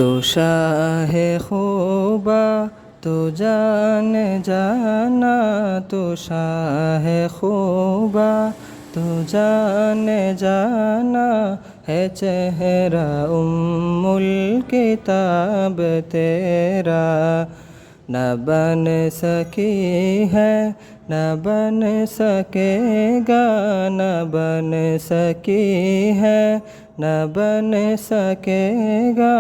तो शाह खूबा तो जान जाना, तो शाह खूबा तो जान जाना, है चेहरा उम्मुल किताब तेरा। न बन सकी है न बन सकेगा, न बन सकी है न बन सकेगा,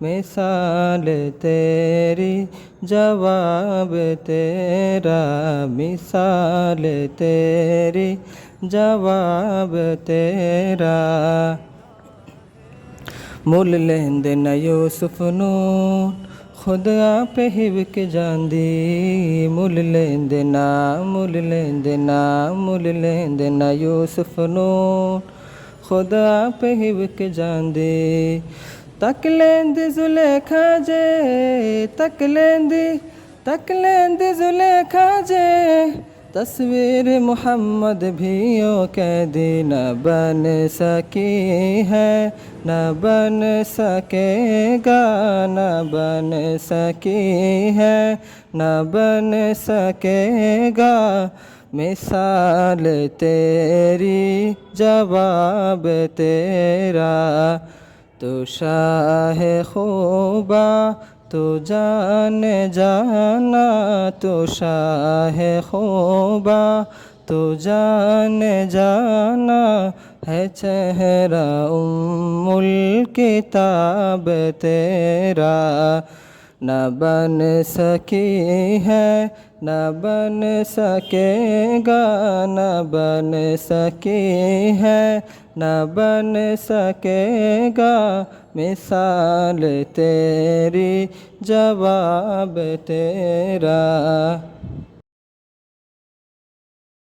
मिसाल तेरी जवाब तेरा, मिसाल तेरी जवाब तेरा। मुल लेंदे न यूसुफ नून खुद आप ही विक जांदी, मुल लेंदे ना मुल लेंदे ना मुल लेंदे ना यूसुफ नून खुद आप ही विक जांदी। तक लेंदी जुलेखा जे तक लेंदी जुलेखा जे, तस्वीर मोहम्मद भी ओ कैदी न बन सकी है न बन सकेगा, न बन सकी है न बन सकेगा, मिसाल तेरी जवाब तेरा। तो शाह खूबा तो जान जाना, तो शाह खूबा तो जान जाना, है चेहरा उम्मुल किताब तेरा। न बन सकी है न बन सकेगा, न बन सकी है न बन सकेगा, मिसाल तेरी जवाब तेरा।